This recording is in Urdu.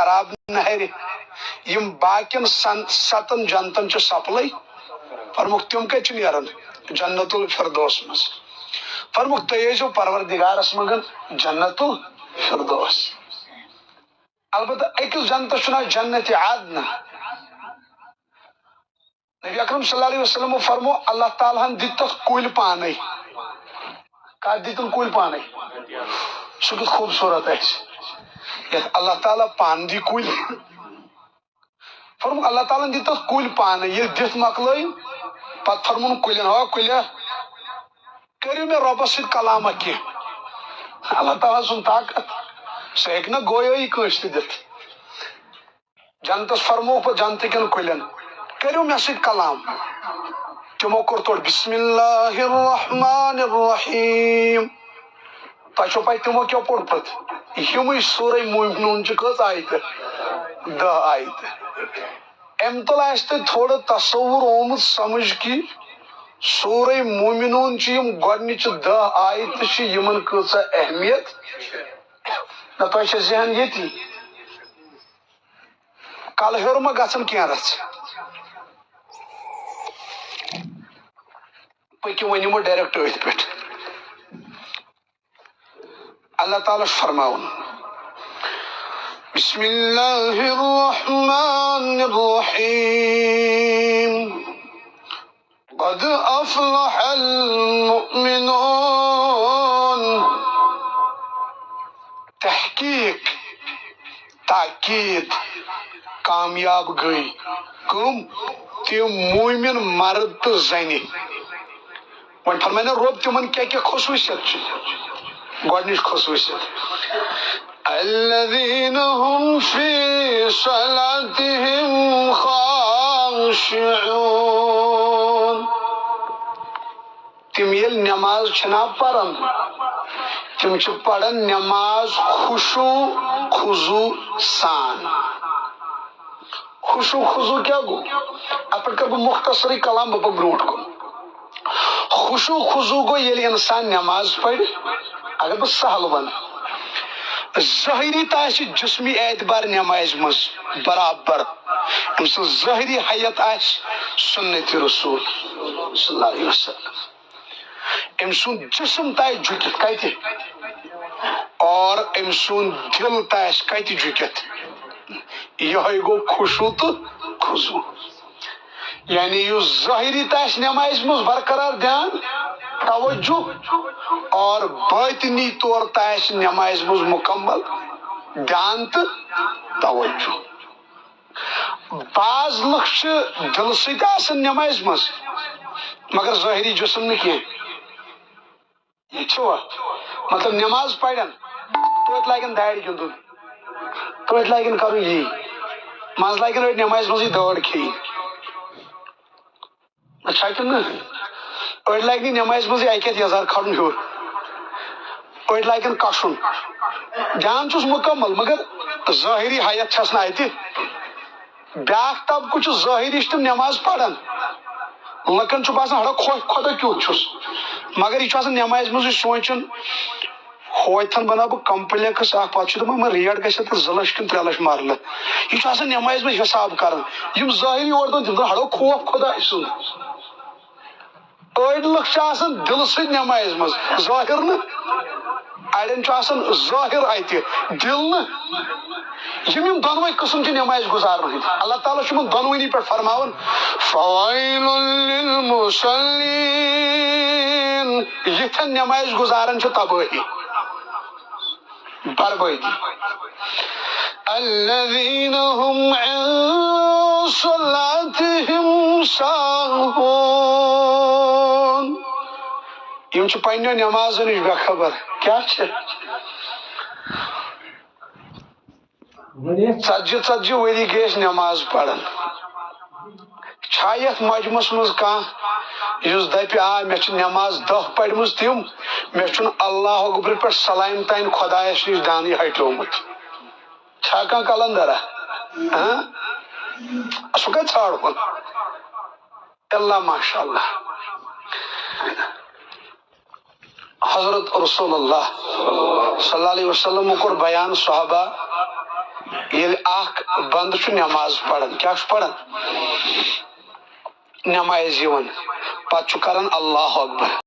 خراب نہر یم باقین ستن جنتن چھ سپلائی فرموک تم کت نیران جنت الفردوس مز فرموک تیزو پروردگارس مگن جنت الفردوس البتہ اکس جنتس چھ ناو جنت عدن نبی اکرم صلی اللہ علیہ وسلم فرمو اللہ تعالیٰ ہن دت تس کل پانے کت دتن کل پانے سہ کت خوبصورت یت اللہ تعالیٰ پان دی کل فرمو اللہ تعالیٰ دت تس کل پانے یہ دت مکل پت فرمون کلین ہوا کلیا کرو مے ربس ست کلامہ کی اللہ تعالیٰ سن طاقت سہ ہیک نا گویائی کٲنٛسہِ تہِ دِتھ جنتس فرموک پتہٕ جنتہٕ کٮ۪ن کُلٮ۪ن کٔرِو مےٚ سۭتۍ کلام تِمو کوٚر تورٕ بسم اللہ الرحمن الرحیم تۄہہِ چھو پاے تِمو کیٛاہ پوٚر پتہٕ یِمٕے سورے مومنوٗن چھِ کٔژ آیتہٕ 10 آیتہٕ امہِ تل آسہِ تۄہہِ تھوڑا تصوُر آمُت سمجھ کہِ سورے مومنوٗن چھِ یِم گۄڈنِچہِ 10 آیتہٕ چھِ یِمن کۭژاہ اہمیت نہ تۄہہِ چھا ذہن ییٚتی کلہٕ ہیوٚر ما گژھن کینٛہہ رژھ پٔکِو وۄنۍ یِمو ڈایریکٹ أتھۍ پٮ۪ٹھ اللہ تعالیٰ چھُ فرماوُن بسم اللہ الرحمن الرحیم قد افلح المؤمنون تحقیق تاکید کامیاب گئی کم تم مومن مرد تو زنی وۄنۍ فرمایا رۄب تمن کیٛاہ کیٛاہ خصوٗصیت چھِ گۄڈنِچ خصوٗصیت الذین هم فی صلاتہم خاشعون تم ییٚلہِ نٮ۪ماز چھِنا پران تم چھِ پران نٮ۪ماز خشوع خضوع سان خشوع خضوع کیا گو ات پہ کر بہ مختصری کلام بہ برونٹ کن خشوع خضوع گو ییٚلہِ انسان نٮ۪ماز پرِ اگر بہ سہل ون ظٲہری تہ جسمی اعتبار نٮ۪مازِ منٛز برابر أمۍ سٕنٛز ظٲہری حیت آسہِ سنت رسول صلی اللہ علیہ وسلم أمۍ سُنٛد جسم تہ آسہِ جُکِتھ کتہِ اور أمۍ سُنٛد دل تہ آسہِ کتہِ جُکِتھ یہے گو خشوع تو خضوع یعنی یُس ظٲہری تہ آسہِ نٮ۪مازِ منٛز برقرار دھیان توجہ اور باطنی طور تہ آسہِ نٮ۪مازِ منٛز مکمل دھیان تہٕ توجہ بعض لُکھ چھِ دل سۭتۍ آسان نٮ۪مازِ منٛز مگر ظٲہری جسم نہٕ کینٛہہ یہ چھوا مطلب نٮ۪ماز پرن توتہِ لاگن دارِ گِنٛدُن توتہِ لاگن کرُن یی منٛزٕ لاگن أڑۍ نٮ۪مازِ منٛزٕے دٲڑ کھیٚنۍ چھا کِنہٕ نہٕ أڑۍ لاگن نٮ۪مازِ منٛزٕے اکہِ اَتھ یزار کھالُن ہیوٚر أڑۍ لاگن کشُن دھیان چھُس مکمل مگر ظٲہری حیت چھس نہٕ اتہِ بیاکھ طبقہٕ چھُ ظٲہری چھِ تِم نٮ۪ماز پران لُکن چھُ باسان ہڑا خۄدا کیُتھ چھُس مگر یہِ چھُ آسان نٮ۪مازِ منٛزٕے سونٛچان ہوتھن بناو بہٕ کمپلیکس اکھ پتہٕ چھُ دپان ریٹ گژھِ اتھ 2 لچھ کِنہٕ 3 لچھ مرلہٕ یہِ چھُ آسان نٮ۪مازِ منٛز حساب کران یِم ظٲہری اور دپان تِم دپان ہڑو خوف خۄداے سُنٛد أڑۍ لُکھ چھِ آسان دل سۭتۍ نٮ۪مازِ منٛز ظٲہر نہٕ اڑٮ۪ن چھُ آسان ظٲہر اتہِ دل نہٕ یِم دۄنوے قٕسم چھِ نٮ۪مازِ گُزارن ہٕنٛدۍ اللہ تعالیٰ چھُ یِمن دۄنوٕنی پٮ۪ٹھ فرماوان فویل للمصلین یِتھٮ۪ن نٮ۪مازِ گُزارن چھِ تبٲہی بربٲدی الذین هم عن صلاتہم ساہون یم چھِ پننیو نٮ۪مازو نِش بے خبر کیٛاہ چھِ 40 ؤری گٔے أسۍ نٮ۪ماز پران چھا یتھ مجمس منٛز کانٛہہ یُس دپہِ آ مےٚ چھِ نٮ۪ماز 10 پرمٕژ تِم مےٚ چھُنہٕ اللہ اکبر پٮ۪ٹھ سلامہِ تانۍ خۄدایس نِش دانٕے ہٹیومُت چھا کانٛہہ کلندرا سُہ کتہِ ژھانڈہون اللہ ماشاء اللہ حضرت رسول اللہ صلی اللہ علیہ وسلم کوٚر بیان صحابہ یل اخ بند چھ نماز پڑھن کیا چھ پڑھن نماز یون پتہ چھ کران اللہ اکبر